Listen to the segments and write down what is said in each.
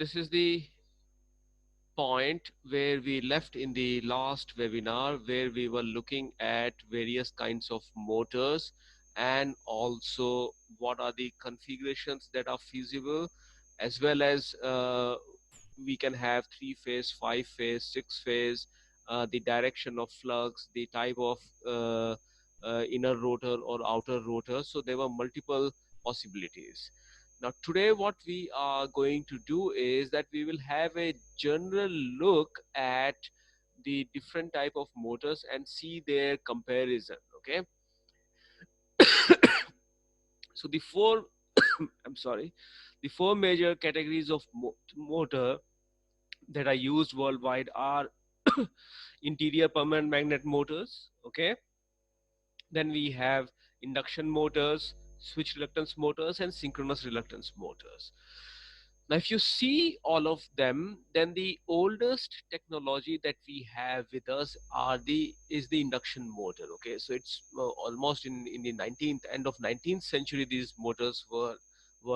this is the point where we left in the last webinar, where we were looking at various kinds of motors and also what are the configurations that are feasible, as well as we can have 3-phase, 5-phase, 6-phase, the direction of flux, the type of inner rotor or outer rotor. So there were multiple possibilities. Now today what we are going to do is that we will have a general look at the different type of motors and see their comparison. Okay, so the four I'm sorry, the four major categories of motor that are used worldwide are interior permanent magnet motors. Okay, then we have induction motors, switch reluctance motors, and synchronous reluctance motors. Now, if you see all of them, then the oldest technology that we have with us is the induction motor. Okay, so it's almost in the 19th end of 19th century these motors were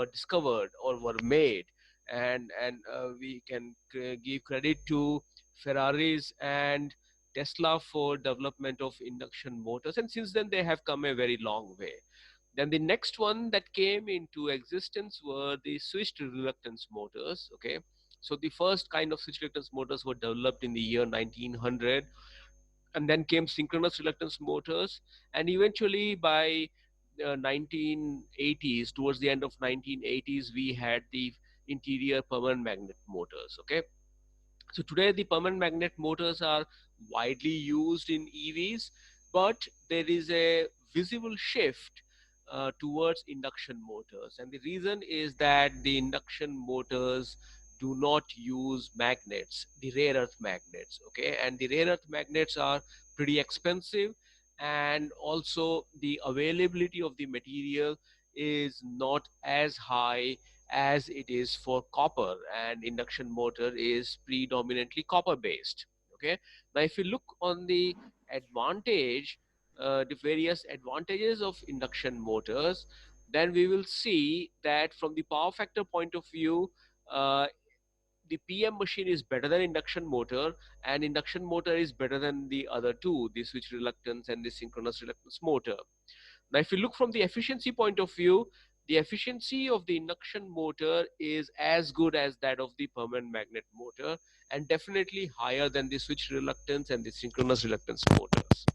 discovered or were made, and we can give credit to Ferraris and Tesla for development of induction motors, and since then they have come a very long way. Then the next one that came into existence were the switched reluctance motors. Okay, so the first kind of switched reluctance motors were developed in the year 1900, and then came synchronous reluctance motors, and eventually by 1980s, towards the end of 1980s, we had the interior permanent magnet motors. Okay, so today the permanent magnet motors are widely used in EVs, but there is a visible shift towards induction motors. And the reason is that the induction motors do not use magnets, the rare earth magnets. Okay, and the rare earth magnets are pretty expensive, and also the availability of the material is not as high as it is for copper, and induction motor is predominantly copper based. Okay, now if you look on the advantage, the various advantages of induction motors, then we will see that from the power factor point of view, uh, the PM machine is better than induction motor, and induction motor is better than the other two, the switch reluctance and the synchronous reluctance motor. Now, if you look from the efficiency point of view, the efficiency of the induction motor is as good as that of the permanent magnet motor, and definitely higher than the switch reluctance and the synchronous reluctance motors.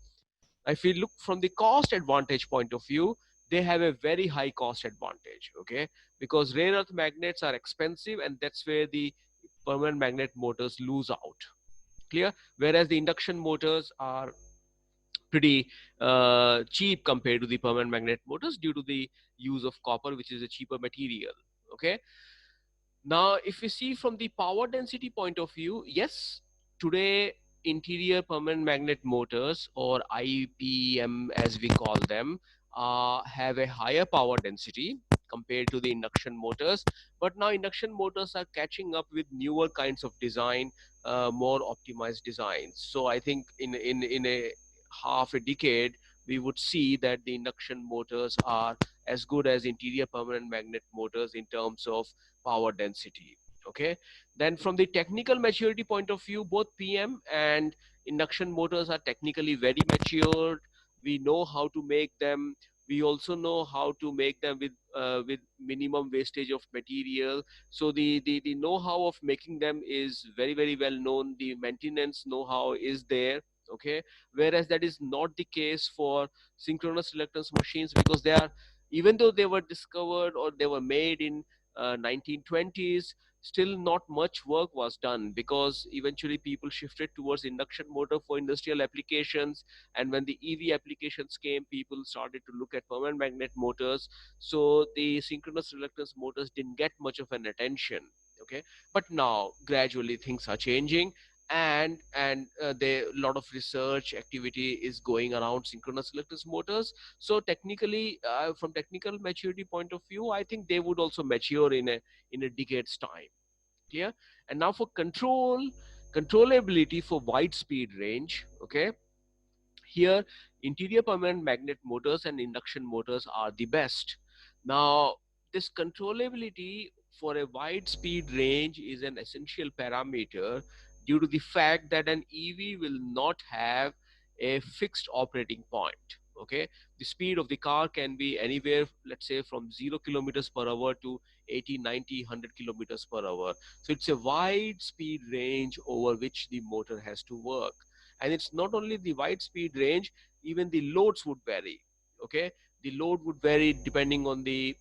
Now, if we look from the cost advantage point of view, they have a very high cost advantage. Okay, because rare earth magnets are expensive, and that's where the permanent magnet motors lose out. Clear? Whereas the induction motors are pretty cheap compared to the permanent magnet motors due to the use of copper, which is a cheaper material. Okay, now if we see from the power density point of view, yes, today interior permanent magnet motors, or IPM as we call them, have a higher power density compared to the induction motors, but now induction motors are catching up with newer kinds of design, more optimized designs. So I think in a half a decade we would see that the induction motors are as good as interior permanent magnet motors in terms of power density. Okay, then from the technical maturity point of view, both PM and induction motors are technically very matured. We know how to make them. We also know how to make them with minimum wastage of material. So the know-how of making them is very well known. The maintenance know-how is there. Okay, whereas that is not the case for synchronous reluctance machines, because they are, even though they were discovered or they were made in 1920s, still not much work was done, because eventually people shifted towards induction motor for industrial applications, and when the EV applications came, people started to look at permanent magnet motors. So the synchronous reluctance motors didn't get much of an attention. Okay, but now gradually things are changing, and there a lot of research activity is going around synchronous reluctance motors. So technically, from technical maturity point of view, I think they would also mature in a decade's time. Clear? And now for controllability for wide speed range. Okay, here interior permanent magnet motors and induction motors are the best. Now this controllability for a wide speed range is an essential parameter due to the fact that an EV will not have a fixed operating point. Okay, the speed of the car can be anywhere, let's say from 0 kilometers per hour to 80, 90, 100 kilometers per hour. So it's a wide speed range over which the motor has to work. And it's not only the wide speed range, even the loads would vary. Okay, the load would vary depending on the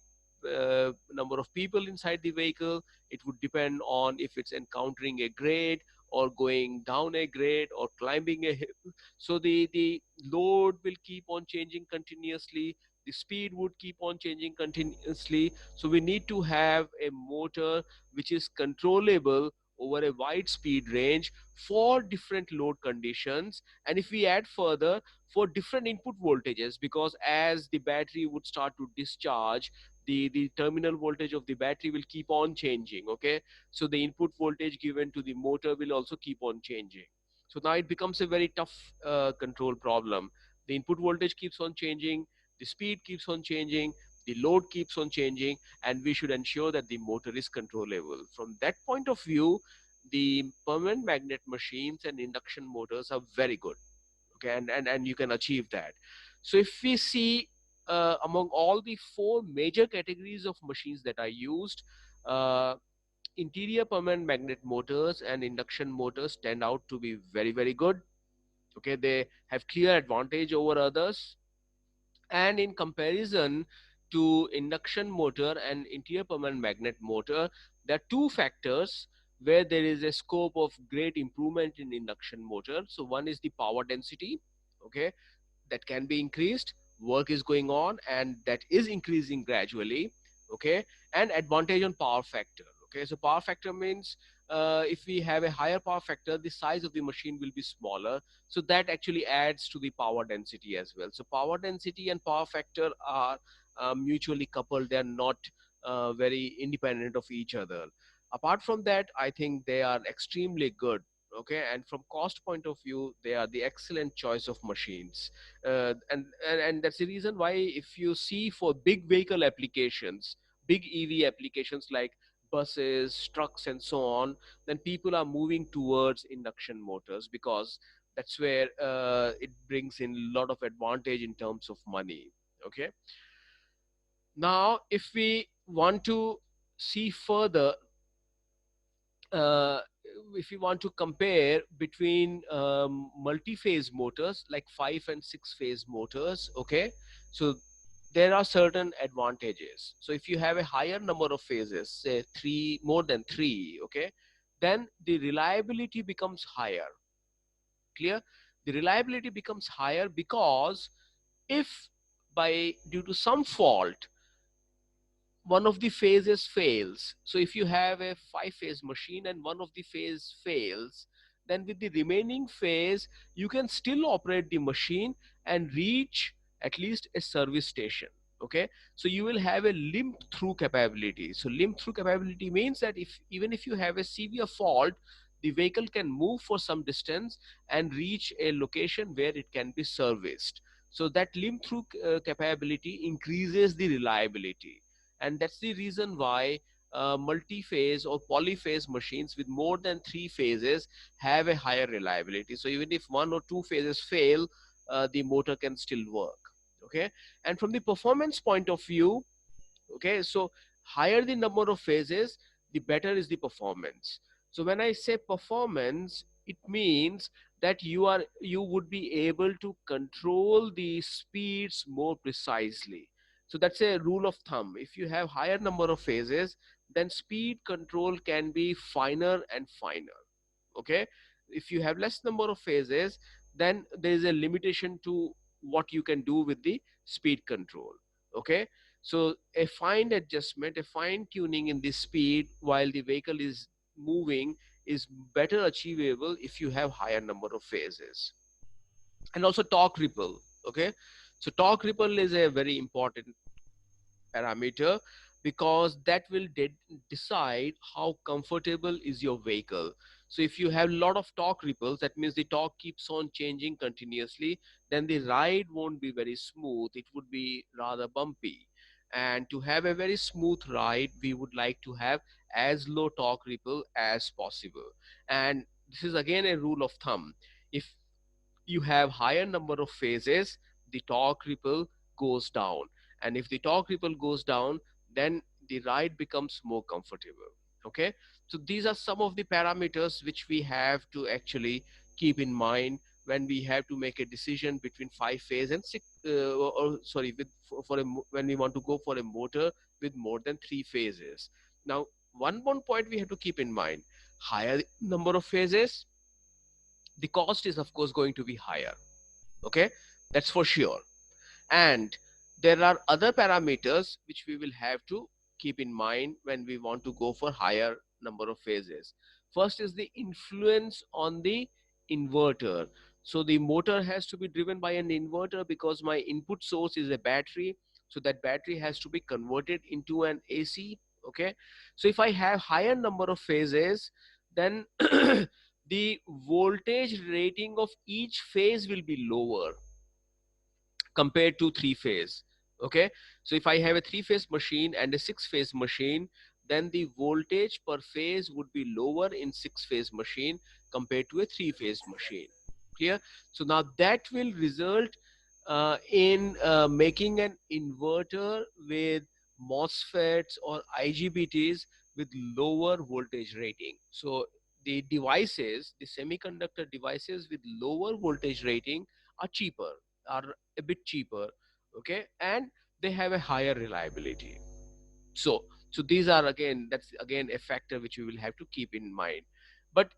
number of people inside the vehicle. It would depend on if it's encountering a grade or going down a grade or climbing a hill. So the load will keep on changing continuously, the speed would keep on changing continuously. So we need to have a motor which is controllable over a wide speed range for different load conditions, and if we add further, for different input voltages, because as the battery would start to discharge, the terminal voltage of the battery will keep on changing. Okay, so the input voltage given to the motor will also keep on changing. So now it becomes a very tough control problem. The input voltage keeps on changing, the speed keeps on changing, the load keeps on changing, and we should ensure that the motor is controllable. From that point of view, the permanent magnet machines and induction motors are very good. Okay, and you can achieve that. So if we see among all the four major categories of machines that are used, uh, interior permanent magnet motors and induction motors tend out to be very, very good. Okay, they have clear advantage over others, and in comparison to induction motor and interior permanent magnet motor, there are two factors where there is a scope of great improvement in induction motor. So one is the power density. Okay, that can be increased, work is going on and that is increasing gradually. Okay, and advantage on power factor. Okay, so power factor means if we have a higher power factor, the size of the machine will be smaller, so that actually adds to the power density as well. So power density and power factor are mutually coupled, they are not very independent of each other. Apart from that, I think they are extremely good. Okay, and from cost point of view, they are the excellent choice of machines. And that's the reason why, if you see for big vehicle applications, big EV applications like buses, trucks, and so on, then people are moving towards induction motors, because that's where it brings in a lot of advantage in terms of money. Okay, now if we want to see further, uh, if you want to compare between multi-phase motors like 5 and 6 phase motors. Okay, so there are certain advantages. So if you have a higher number of phases, say three, more than three, okay, then the reliability becomes higher. Clear? The reliability becomes higher because if by due to some fault one of the phases fails. So if you have a 5 phase machine and one of the phase fails, then with the remaining phase, you can still operate the machine and reach at least a service station. Okay, so you will have a limp through capability. So limp through capability means that if even if you have a severe fault, the vehicle can move for some distance and reach a location where it can be serviced. So that limp through capability increases the reliability, and that's the reason why multi-phase or polyphase machines with more than 3 phases have a higher reliability. So even if 1 or 2 phases fail, the motor can still work. Okay, and from the performance point of view, okay, so higher the number of phases, the better is the performance. So when I say performance, it means that you would be able to control the speeds more precisely. So that's a rule of thumb. If you have higher number of phases, then speed control can be finer and finer. Okay, if you have less number of phases, then there is a limitation to what you can do with the speed control. Okay, so a fine adjustment, a fine tuning in the speed while the vehicle is moving is better achievable if you have higher number of phases. And also torque ripple. Okay, so torque ripple is a very important parameter, because that will decide how comfortable is your vehicle. So if you have a lot of torque ripples, that means the torque keeps on changing continuously, then the ride won't be very smooth, it would be rather bumpy. And to have a very smooth ride, we would like to have as low torque ripple as possible. And this is again a rule of thumb. If you have higher number of phases, the torque ripple goes down. And if the torque ripple goes down, then the ride becomes more comfortable. Okay, so these are some of the parameters which we have to actually keep in mind when we have to make a decision between 5 phase and six or sorry with for a when we want to go for a motor with more than 3 phases. Now, one point we have to keep in mind: higher number of phases, the cost is of course going to be higher. Okay, that's for sure. And there are other parameters which we will have to keep in mind when we want to go for higher number of phases. First is the influence on the inverter. So the motor has to be driven by an inverter because my input source is a battery. So that battery has to be converted into an AC. Okay, so if I have higher number of phases, then the voltage rating of each phase will be lower compared to 3 phase. Okay, so if I have a 3 phase machine and a 6 phase machine, then the voltage per phase would be lower in 6 phase machine compared to a 3 phase machine. Clear? So now that will result in making an inverter with MOSFETs or IGBTs with lower voltage rating. So the devices, the semiconductor devices with lower voltage rating are cheaper, are a bit cheaper. Okay, and they have a higher reliability. So these are, again, that's again a factor which we will have to keep in mind. But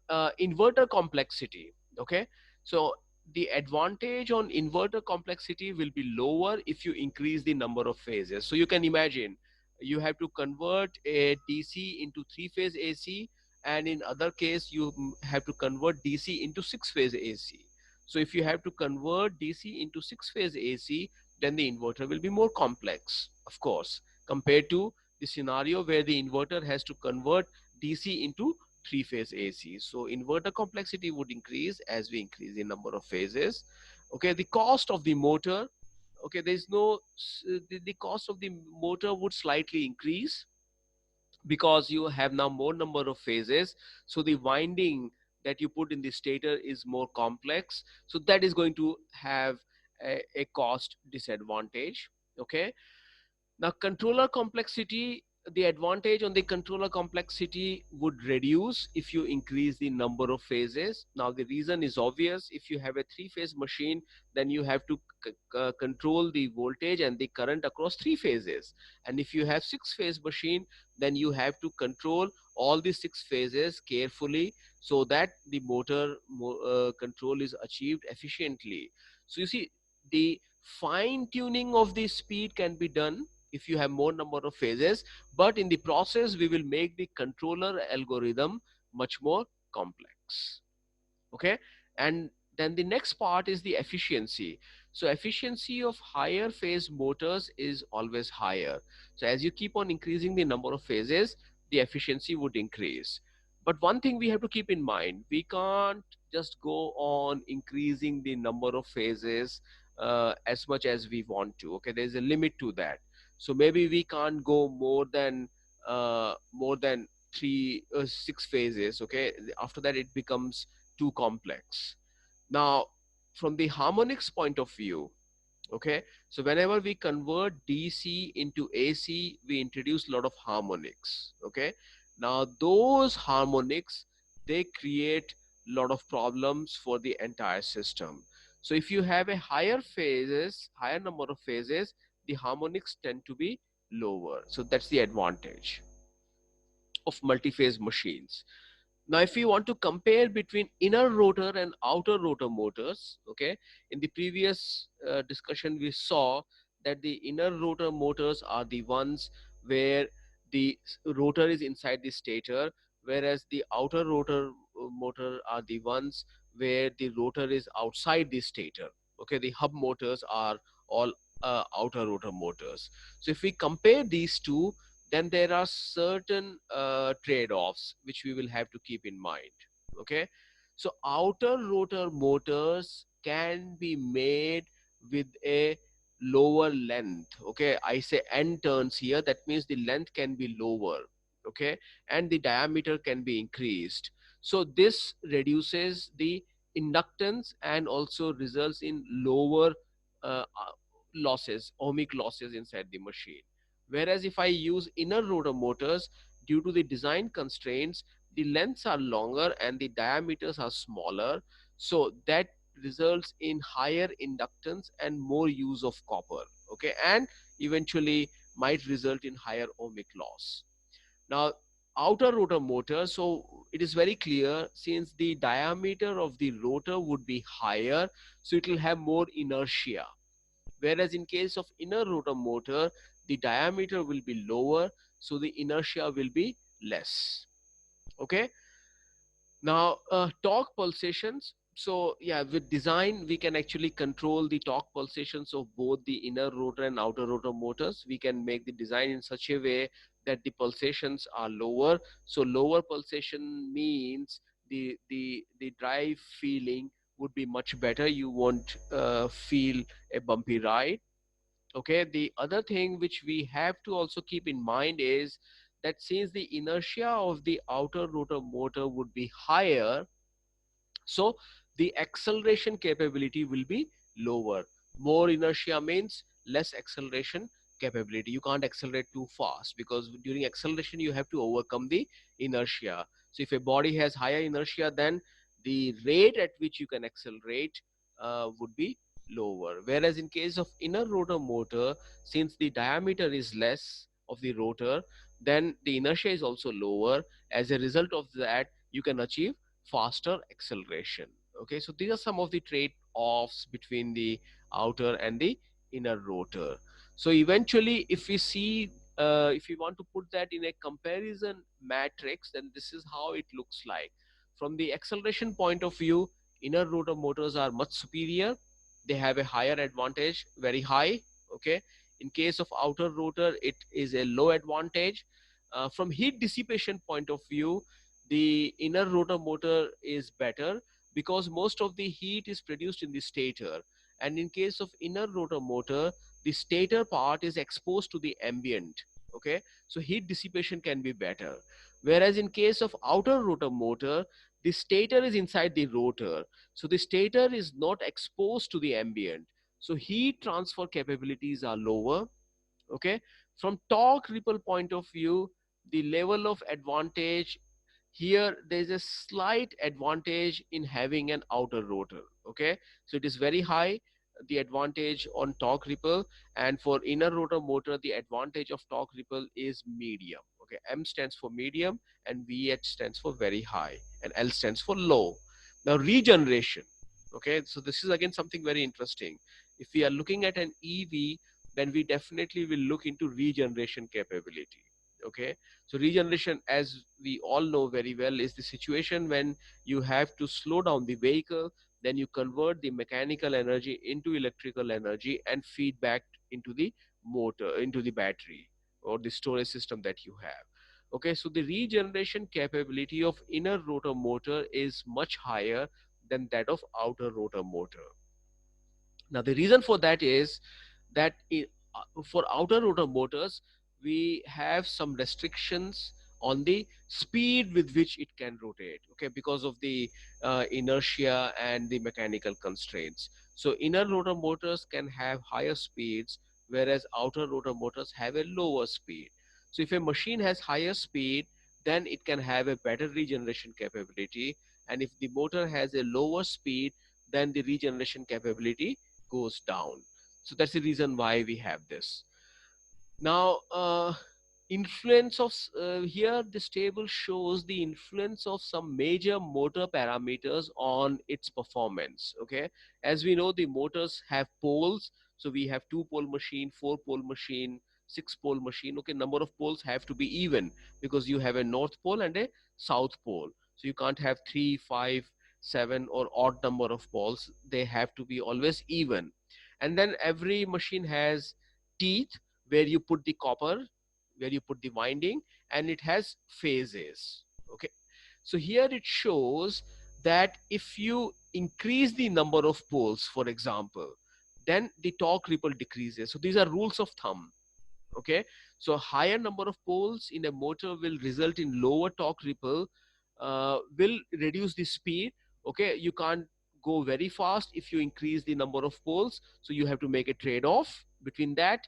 inverter complexity. Okay, so the advantage on inverter complexity will be lower if you increase the number of phases. So you can imagine you have to convert a DC into 3 phase AC, and in other case you have to convert DC into 6 phase AC. So if you have to convert DC into 6 phase AC, then the inverter will be more complex, of course, compared to the scenario where the inverter has to convert DC into 3 phase AC. So inverter complexity would increase as we increase the number of phases. Okay, the cost of the motor. Okay, there's no the cost of the motor would slightly increase because you have now more number of phases. So the winding that you put in the stator is more complex. So that is going to have a cost disadvantage. Okay, now, controller complexity, the advantage on the controller complexity would reduce if you increase the number of phases. Now, the reason is obvious. If you have a 3 phase machine, then you have to control the voltage and the current across 3 phases. And if you have 6 phase machine, then you have to control all the 6 phases carefully so that the motor control is achieved efficiently. So you see, the fine tuning of the speed can be done if you have more number of phases, but in the process we will make the controller algorithm much more complex. Okay, and then the next part is the efficiency. So efficiency of higher phase motors is always higher. So as you keep on increasing the number of phases, the efficiency would increase. But one thing we have to keep in mind: we can't just go on increasing the number of phases as much as we want to. Okay, there's a limit to that. So maybe we can't go more than 6 phases. Okay, after that it becomes too complex. Now, from the harmonics point of view, okay, so whenever we convert DC into AC, we introduce a lot of harmonics. Okay, now those harmonics, they create a lot of problems for the entire system. So if you have a higher number of phases, the harmonics tend to be lower. So that's the advantage of multi-phase machines. Now, if we want to compare between inner rotor and outer rotor motors, okay, in the previous discussion, we saw that the inner rotor motors are the ones where the rotor is inside the stator, whereas the outer rotor motor are the ones where the rotor is outside the stator. Okay, the hub motors are all outer rotor motors. So if we compare these two, then there are certain trade-offs which we will have to keep in mind. Okay, so outer rotor motors can be made with a lower length. Okay, I say n turns here, that means the length can be lower. Okay, and the diameter can be increased. So this reduces the inductance and also results in lower losses, ohmic losses inside the machine. Whereas if I use inner rotor motors, due to the design constraints, the lengths are longer and the diameters are smaller, so that results in higher inductance and more use of copper. Okay, and eventually might result in higher ohmic loss. Now, outer rotor motor, so it is very clear, since the diameter of the rotor would be higher, so it will have more inertia. Whereas in case of inner rotor motor, the diameter will be lower, so the inertia will be less. Okay, now torque pulsations. So yeah, with design we can actually control the torque pulsations of both the inner rotor and outer rotor motors. We can make the design in such a way that the pulsations are lower. So lower pulsation means the drive feeling would be much better. You won't feel a bumpy ride. Okay, the other thing which we have to also keep in mind is that since the inertia of the outer rotor motor would be higher, so the acceleration capability will be lower. More inertia means less acceleration capability. You can't accelerate too fast because during acceleration you have to overcome the inertia. So if a body has higher inertia, then the rate at which you can accelerate would be lower. Whereas in case of inner rotor motor, since the diameter is less of the rotor, then the inertia is also lower. As a result of that, you can achieve faster acceleration. Okay, so these are some of the trade-offs between the outer and the inner rotor. So eventually, if we see, if we want to put that in a comparison matrix, then this is how it looks like. From the acceleration point of view, inner rotor motors are much superior. They have a higher advantage, very high. Okay, in case of outer rotor, it is a low advantage. From heat dissipation point of view, the inner rotor motor is better because most of the heat is produced in the stator, and in case of inner rotor motor, the stator part is exposed to the ambient. Okay, so heat dissipation can be better. Whereas in case of outer rotor motor, the stator is inside the rotor, so the stator is not exposed to the ambient, so heat transfer capabilities are lower. Okay, from torque ripple point of view, the level of advantage here, there is a slight advantage in having an outer rotor. Okay, so it is very high, the advantage on torque ripple, and for inner rotor motor the advantage of torque ripple is medium. Okay, M stands for medium and VH stands for very high and L stands for low. Now regeneration. Okay, so this is again something very interesting. If we are looking at an EV, then we definitely will look into regeneration capability. Okay, so regeneration, as we all know very well, is the situation when you have to slow down the vehicle, then you convert the mechanical energy into electrical energy and feed back into the motor, into the battery or the storage system that you have. Okay, so the regeneration capability of inner rotor motor is much higher than that of outer rotor motor. Now, the reason for that is that for outer rotor motors, we have some restrictions on the speed with which it can rotate. Okay, because of the inertia and the mechanical constraints. So, inner rotor motors can have higher speeds, whereas outer rotor motors have a lower speed. So, if a machine has higher speed, then it can have a better regeneration capability. And if the motor has a lower speed, then the regeneration capability goes down. So that's the reason why we have this. Now, influence of here this table shows the influence of some major motor parameters on its performance. Okay, as we know, the motors have poles, so we have two pole machine, four pole machine, six pole machine. Okay, number of poles have to be even because you have a north pole and a south pole, so you can't have three, five, seven or odd number of poles. They have to be always even. And then every machine has teeth where you put the copper, where you put the winding, and it has phases. Okay, so here it shows that if you increase the number of poles, for example, then the torque ripple decreases. So these are rules of thumb. Okay, so higher number of poles in a motor will result in lower torque ripple, will reduce the speed. Okay, you can't go very fast if you increase the number of poles, so you have to make a trade-off between that.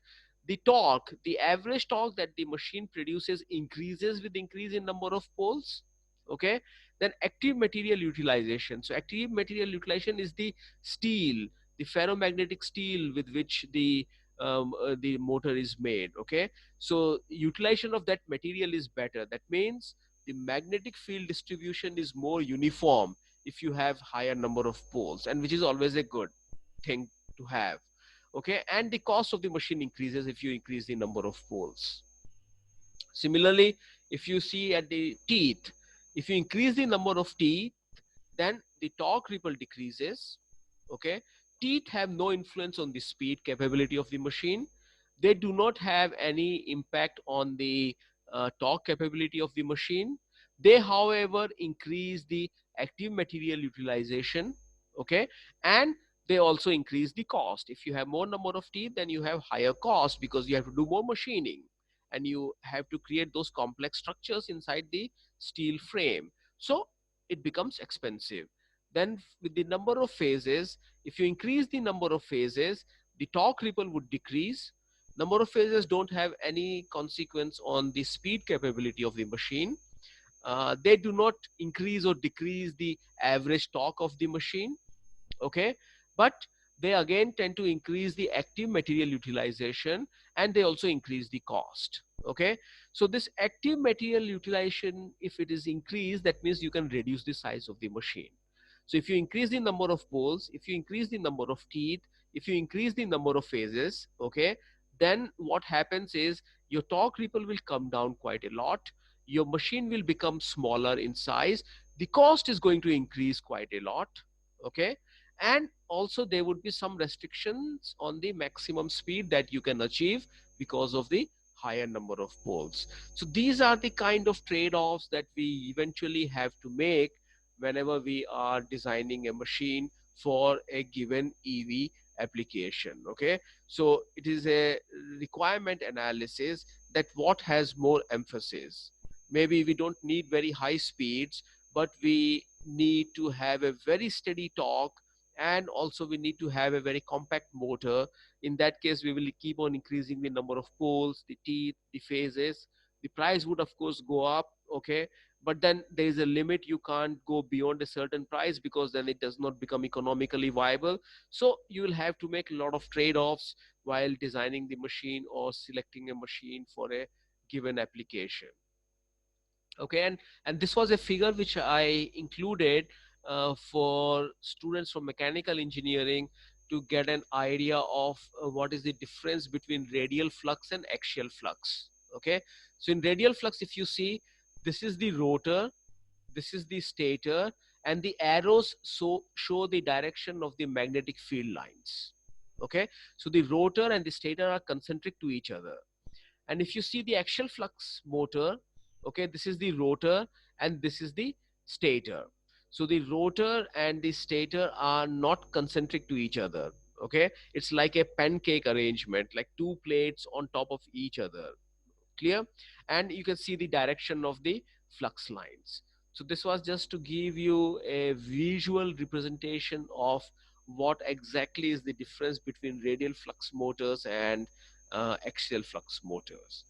The torque, the average torque that the machine produces increases with increase in number of poles. Okay, then active material utilization. So active material utilization is the steel, the ferromagnetic steel with which the motor is made. Okay, so utilization of that material is better. That means the magnetic field distribution is more uniform if you have higher number of poles, and which is always a good thing to have. Okay, and the cost of the machine increases if you increase the number of poles. Similarly, if you see at the teeth, if you increase the number of teeth, then the torque ripple decreases. Okay, teeth have no influence on the speed capability of the machine. They do not have any impact on the torque capability of the machine. They, however, increase the active material utilization. Okay, and they also increase the cost. If you have more number of teeth, then you have higher cost because you have to do more machining, and you have to create those complex structures inside the steel frame. So it becomes expensive. Then with the number of phases, if you increase the number of phases, the torque ripple would decrease. Number of phases don't have any consequence on the speed capability of the machine. They do not increase or decrease the average torque of the machine. Okay, but they again tend to increase the active material utilization, and they also increase the cost. Okay, so this active material utilization, if it is increased, that means you can reduce the size of the machine. So if you increase the number of poles, if you increase the number of teeth, if you increase the number of phases, okay, then what happens is your torque ripple will come down quite a lot. Your machine will become smaller in size. The cost is going to increase quite a lot. Okay, and also there would be some restrictions on the maximum speed that you can achieve because of the higher number of poles. So these are the kind of trade-offs that we eventually have to make whenever we are designing a machine for a given EV application. Okay, so it is a requirement analysis that what has more emphasis. Maybe we don't need very high speeds, but we need to have a very steady torque, and also we need to have a very compact motor. In that case, we will keep on increasing the number of poles, the teeth, the phases. The price would of course go up. Okay, but then there is a limit. You can't go beyond a certain price because then it does not become economically viable. So you will have to make a lot of trade-offs while designing the machine or selecting a machine for a given application. Okay, and this was a figure which I included for students from mechanical engineering to get an idea of what is the difference between radial flux and axial flux. Okay, so in radial flux, if you see, this is the rotor, this is the stator, and the arrows show the direction of the magnetic field lines. Okay, so the rotor and the stator are concentric to each other. And if you see the axial flux motor, okay, this is the rotor and this is the stator. So the rotor and the stator are not concentric to each other. Okay, it's like a pancake arrangement, like two plates on top of each other. Clear? And you can see the direction of the flux lines. So this was just to give you a visual representation of what exactly is the difference between radial flux motors and axial flux motors.